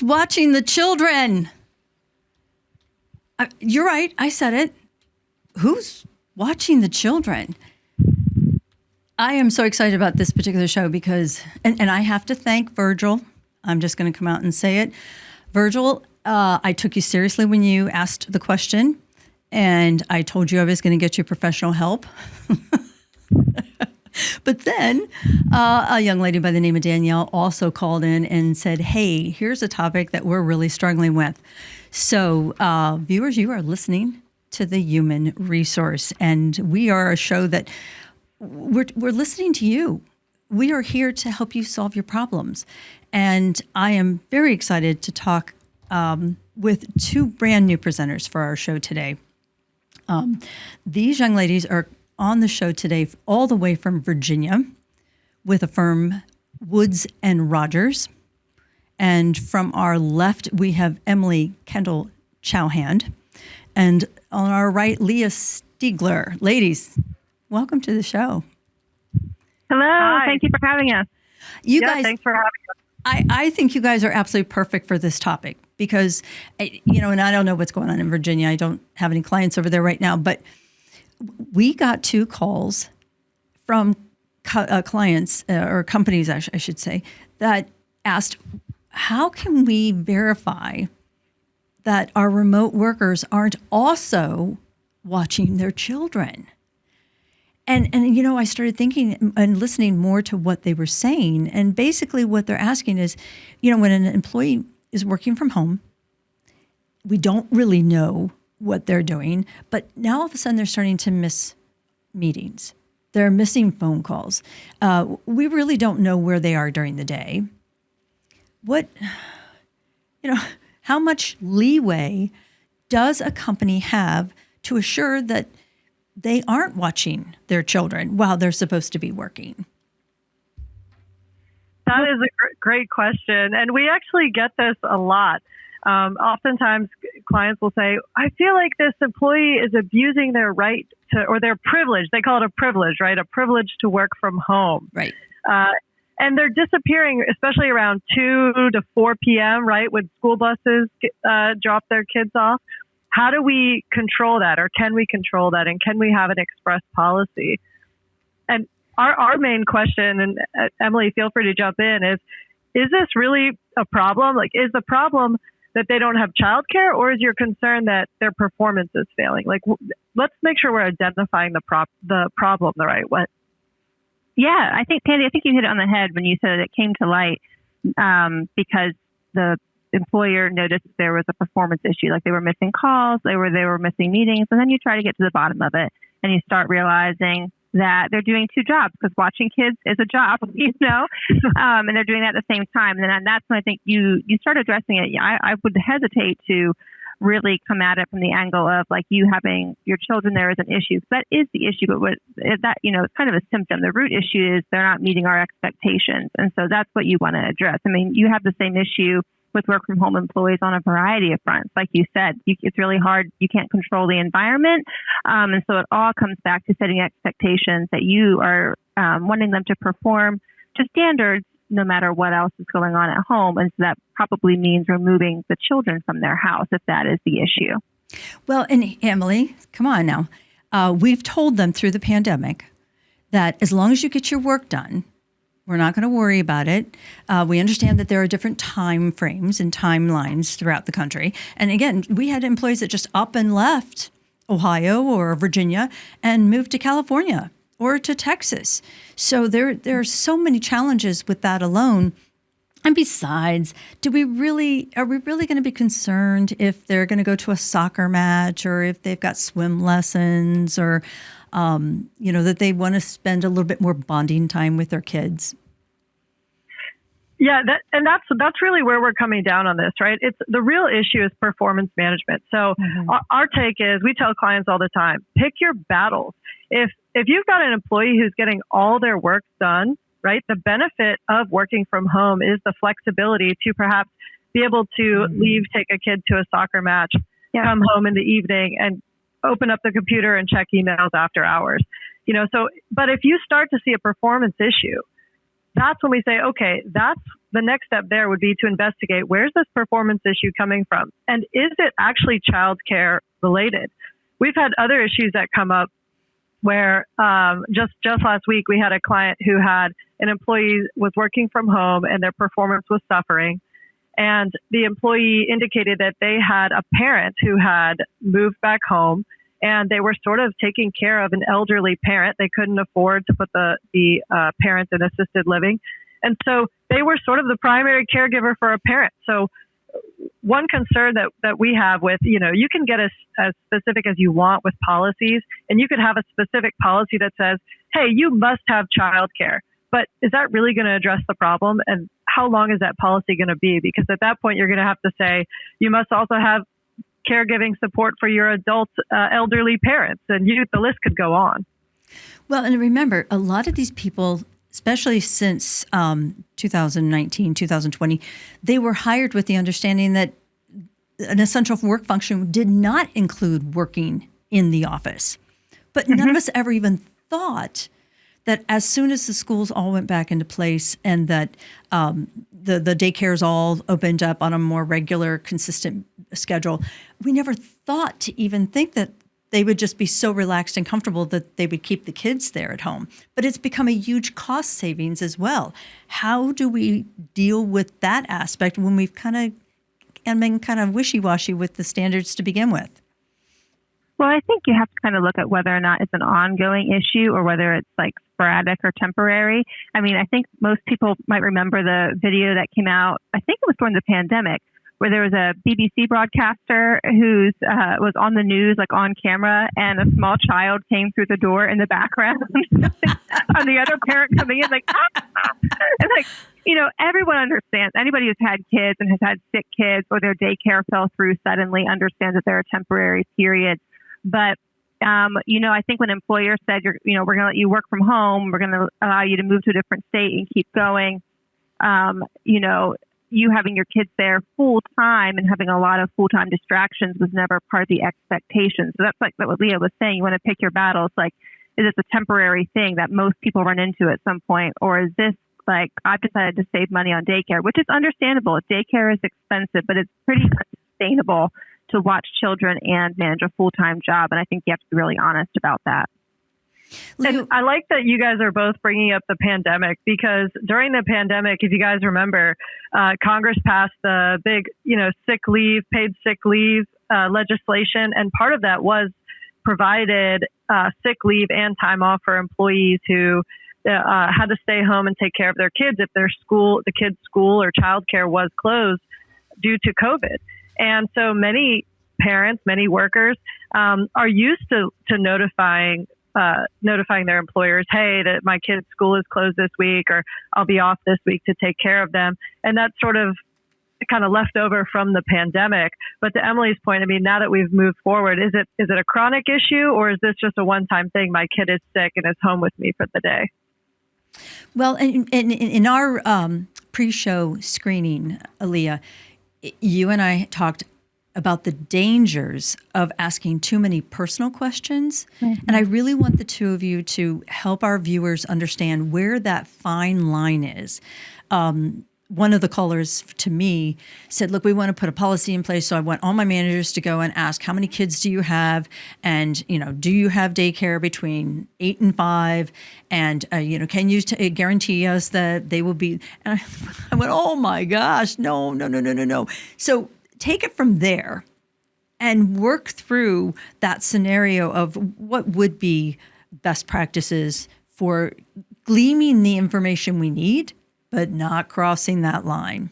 Who's watching the children? You're right. I said it. Who's watching the children? I am so excited about this particular show because, and I have to thank Virgil. I'm just going to come out and say it. Virgil, I took you seriously when you asked the question, and I told you I was going to get you professional help. But then a young lady by the name of Danielle also called in and said, hey, here's a topic that we're really struggling with. So viewers, you are listening to The Human Resource, and we are a show that we're listening to you. We are here to help you solve your problems. And I am very excited to talk with two brand new presenters for our show today. These young ladies are on the show today all the way from Virginia with the firm Woods and Rogers. And from our left, we have Emily Kendall Chowhan. And on our right, Leah Stiegler. Ladies, welcome to the show. Hello. Hi. Thank you for having us. You guys, thanks for having us. I think you guys are absolutely perfect for this topic because, and I don't know what's going on in Virginia. I don't have any clients over there right now, but we got 2 calls from clients or companies, I should say, that asked, how can we verify that our remote workers aren't also watching their children? And I started thinking and listening more to what they were saying. And basically what they're asking is, when an employee is working from home, we don't really know what they're doing, but now all of a sudden they're starting to miss meetings. They're missing phone calls. We really don't know where they are during the day. How much leeway does a company have to assure that they aren't watching their children while they're supposed to be working? That is a great question. And we actually get this a lot. Oftentimes clients will say, I feel like this employee is abusing their right to, or their privilege. They call it a privilege, right? A privilege to work from home. Right. And they're disappearing, especially around 2 to 4 p.m., right? When school buses drop their kids off. How do we control that? Or can we control that? And can we have an express policy? And our main question, and Emily, feel free to jump in, is this really a problem? Like, is the problem that they don't have childcare, or is your concern that their performance is failing? Like, let's make sure we're identifying the problem the right way. Yeah, I think, Pandy, you hit it on the head when you said it came to light because the employer noticed there was a performance issue, like they were missing calls, they were missing meetings, and then you try to get to the bottom of it, and you start realizing that they're doing 2 jobs because watching kids is a job, and they're doing that at the same time. And that's when I think you start addressing it. I would hesitate to really come at it from the angle of like you having your children there is an issue. That is the issue, but it's kind of a symptom. The root issue is they're not meeting our expectations. And so that's what you want to address. I mean, you have the same issue with work from home employees on a variety of fronts. Like you said, it's really hard. You can't control the environment. And so it all comes back to setting expectations that you are wanting them to perform to standards no matter what else is going on at home. And so that probably means removing the children from their house if that is the issue. Well, and Emily, come on now. We've told them through the pandemic that as long as you get your work done, we're not going to worry about it. We understand that there are different time frames and timelines throughout the country. And again, we had employees that just up and left Ohio or Virginia and moved to California or to Texas. So there are so many challenges with that alone. And besides, are we really going to be concerned if they're going to go to a soccer match or if they've got swim lessons or, that they want to spend a little bit more bonding time with their kids? Yeah, that's really where we're coming down on this, right? It's the real issue is performance management. So our take is we tell clients all the time, pick your battles. If you've got an employee who's getting all their work done, right, the benefit of working from home is the flexibility to perhaps be able to leave, take a kid to a soccer match, come home in the evening and open up the computer and check emails after hours. But if you start to see a performance issue, that's when we say, okay, that's the next step there would be to investigate, where's this performance issue coming from? And is it actually childcare related? We've had other issues that come up where just last week we had a client who had an employee was working from home and their performance was suffering. And the employee indicated that they had a parent who had moved back home, and they were sort of taking care of an elderly parent. They couldn't afford to put the parent in assisted living. And so they were sort of the primary caregiver for a parent. So one concern that we have with, you can get as specific as you want with policies, and you could have a specific policy that says, hey, you must have childcare. But is that really going to address the problem? And how long is that policy going to be? Because at that point, you're going to have to say, you must also have caregiving support for your adult elderly parents, and the list could go on. Well, and remember, a lot of these people, especially since 2019, 2020, they were hired with the understanding that an essential work function did not include working in the office. But none of us ever even thought that as soon as the schools all went back into place and that the daycares all opened up on a more regular, consistent schedule, we never thought to even think that they would just be so relaxed and comfortable that they would keep the kids there at home. But it's become a huge cost savings as well. How do we deal with that aspect when we've been kind of wishy-washy with the standards to begin with? Well, I think you have to kind of look at whether or not it's an ongoing issue or whether it's like sporadic or temporary. I mean, I think most people might remember the video that came out, I think it was during the pandemic, where there was a BBC broadcaster who was on the news, like on camera, and a small child came through the door in the background and the other parent coming in like, ah! And like, everyone understands. Anybody who's had kids and has had sick kids or their daycare fell through suddenly understands that there are temporary periods. But, I think when employers said, we're going to let you work from home, we're going to allow you to move to a different state and keep going, you having your kids there full time and having a lot of full-time distractions was never part of the expectation. So that's like what Leah was saying. You want to pick your battles. Like, is this a temporary thing that most people run into at some point? Or is this like, I've decided to save money on daycare, which is understandable. Daycare is expensive, but it's pretty unsustainable to watch children and manage a full-time job. And I think you have to be really honest about that. And I like that you guys are both bringing up the pandemic, because during the pandemic, if you guys remember, Congress passed the big, paid sick leave legislation. And part of that was provided sick leave and time off for employees who had to stay home and take care of their kids if the kids' school or childcare was closed due to COVID. And so many parents, many workers are used to notifying their employers, hey, that my kid's school is closed this week, or I'll be off this week to take care of them. And that's sort of kind of left over from the pandemic. But to Emily's point, I mean, now that we've moved forward, is it a chronic issue, or is this just a one-time thing? My kid is sick and is home with me for the day. Well, in our pre-show screening, Leah, you and I talked about the dangers of asking too many personal questions. Mm-hmm. And I really want the two of you to help our viewers understand where that fine line is. One of the callers to me said, look, we want to put a policy in place. So I want all my managers to go and ask, how many kids do you have? And, do you have daycare between 8 and 5? And, can you guarantee us that they will be? And I went, oh my gosh, no. So take it from there and work through that scenario of what would be best practices for gleaming the information we need, but not crossing that line.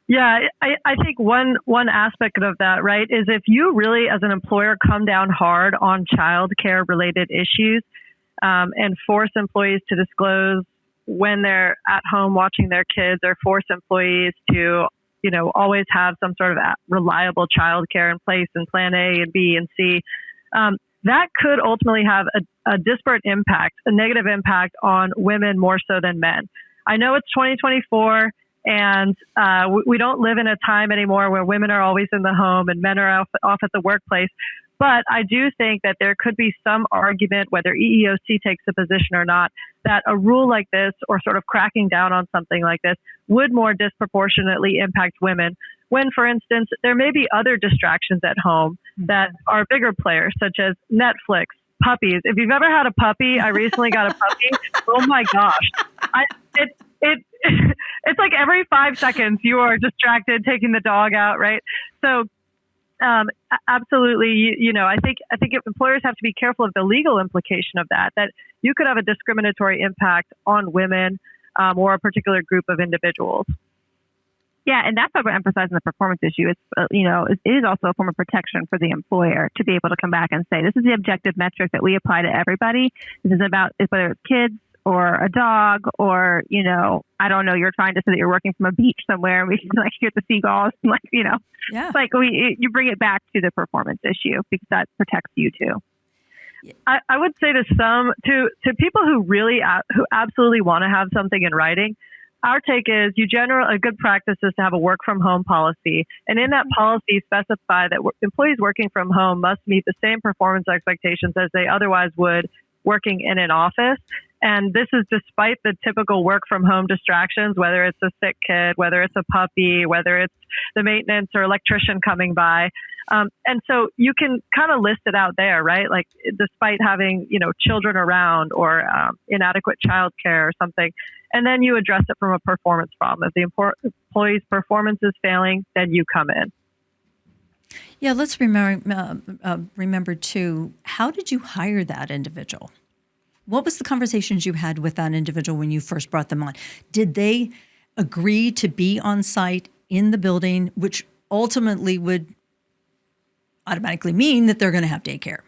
Yeah, I think one aspect of that, right, is if you really, as an employer, come down hard on childcare related issues and force employees to disclose when they're at home watching their kids, or force employees to always have some sort of reliable childcare in place in plan A and B and C, that could ultimately have a disparate impact, a negative impact on women more so than men. I know it's 2024 and we don't live in a time anymore where women are always in the home and men are off at the workplace. But I do think that there could be some argument, whether EEOC takes a position or not, that a rule like this or sort of cracking down on something like this would more disproportionately impact women when, for instance, there may be other distractions at home that are bigger players, such as Netflix, puppies. If you've ever had a puppy, I recently got a puppy. Oh my gosh. It's like every 5 seconds you are distracted taking the dog out, right? So absolutely, I think if employers have to be careful of the legal implication of that you could have a discriminatory impact on women or a particular group of individuals. Yeah, and that's why we're emphasizing the performance issue. It's it is also a form of protection for the employer to be able to come back and say, this is the objective metric that we apply to everybody. This is about whether it's kids or a dog or, I don't know, you're trying to say that you're working from a beach somewhere and we can hear the seagulls and Yeah. It's like you bring it back to the performance issue because that protects you too. I would say to people who who absolutely want to have something in writing, our take is a good practice is to have a work from home policy. And in that policy, specify that employees working from home must meet the same performance expectations as they otherwise would working in an office. And this is despite the typical work from home distractions, whether it's a sick kid, whether it's a puppy, whether it's the maintenance or electrician coming by. And so you can kind of list it out there, right? Like despite having, children around or inadequate childcare or something. And then you address it from a performance problem. If the employee's performance is failing, then you come in. Yeah, let's remember too, how did you hire that individual? What was the conversations you had with that individual when you first brought them on? Did they agree to be on site in the building, which ultimately would automatically mean that they're going to have daycare?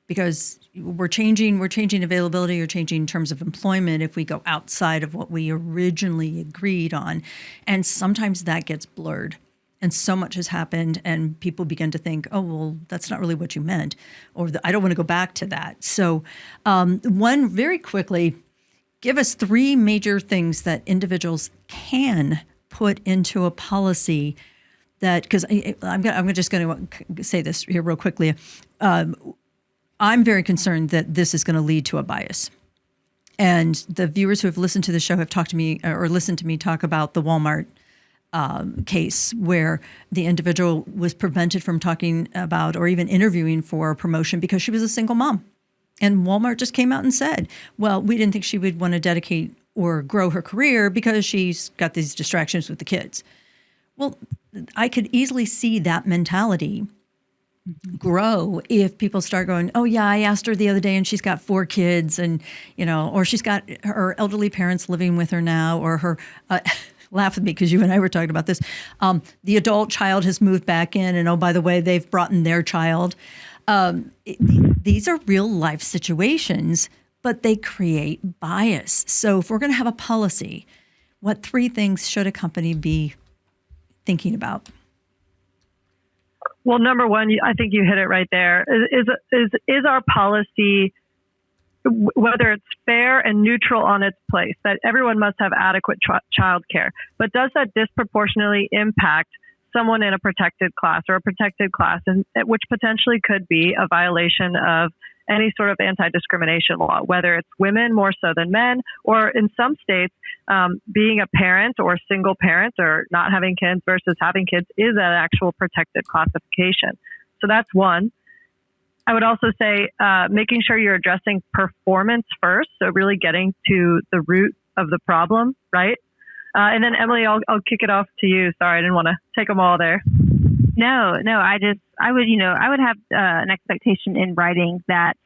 Because we're changing availability or changing terms of employment if we go outside of what we originally agreed on. And sometimes that gets blurred. And so much has happened, and people begin to think, oh, well, that's not really what you meant, or I don't want to go back to that. So very quickly, give us 3 major things that individuals can put into a policy that, because I'm just going to say this here real quickly. I'm very concerned that this is going to lead to a bias. And the viewers who have listened to the show have talked to me or listened to me talk about the Walmart case where the individual was prevented from talking about or even interviewing for a promotion because she was a single mom. And Walmart just came out and said, well, we didn't think she would want to dedicate or grow her career because she's got these distractions with the kids. Well, I could easily see that mentality grow if people start going, oh yeah, I asked her the other day and she's got 4 kids and, or she's got her elderly parents living with her now, or her, laugh with me because you and I were talking about this. The adult child has moved back in, and oh, by the way, they've brought in their child. These are real life situations, but they create bias. So if we're going to have a policy, what 3 things should a company be thinking about? Well, number one, I think you hit it right there. Is our policy, whether it's fair and neutral on its place, that everyone must have adequate child care, but does that disproportionately impact someone in a protected class or a protected class, and which potentially could be a violation of any sort of anti-discrimination law, whether it's women more so than men, or in some states, being a parent or single parent or not having kids versus having kids is an actual protected classification. So that's one. I would also say making sure you're addressing performance first, so really getting to the root of the problem, right? And then Emily, I'll kick it off to you. Sorry, I didn't want to take them all there. No, I would have an expectation in writing that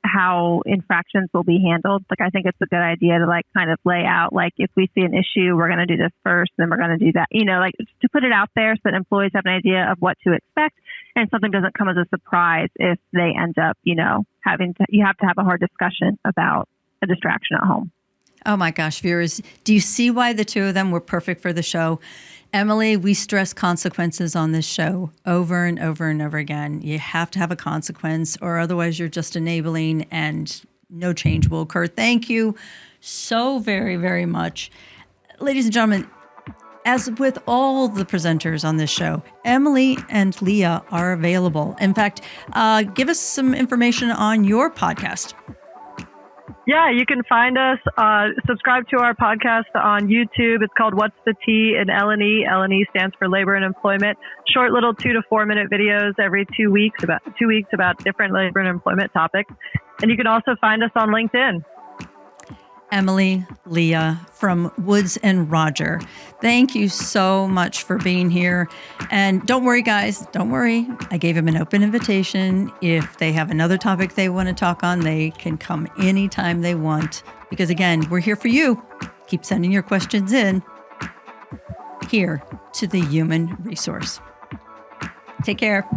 how infractions will be handled. Like, I think it's a good idea to kind of lay out, if we see an issue, we're going to do this first, then we're going to do that, to put it out there so that employees have an idea of what to expect and something doesn't come as a surprise if they end up, you have to have a hard discussion about a distraction at home. Oh my gosh, viewers, do you see why the 2 of them were perfect for the show? Emily, we stress consequences on this show over and over and over again. You have to have a consequence, or otherwise you're just enabling and no change will occur. Thank you so very, very much. Ladies and gentlemen, As with all the presenters on this show, Emily and Leah are available. In fact, give us some information on your podcast. Yeah, you can find us, subscribe to our podcast on YouTube. It's called What's the T in L&E. L&E stands for Labor and Employment. Short little 2 to 4 minute videos every 2 weeks, about different labor and employment topics. And you can also find us on LinkedIn. Emily, Leah from Woods and Roger. Thank you so much for being here. And don't worry, guys, don't worry. I gave them an open invitation. If they have another topic they want to talk on, they can come anytime they want. Because again, we're here for you. Keep sending your questions in here to the Human Resource. Take care.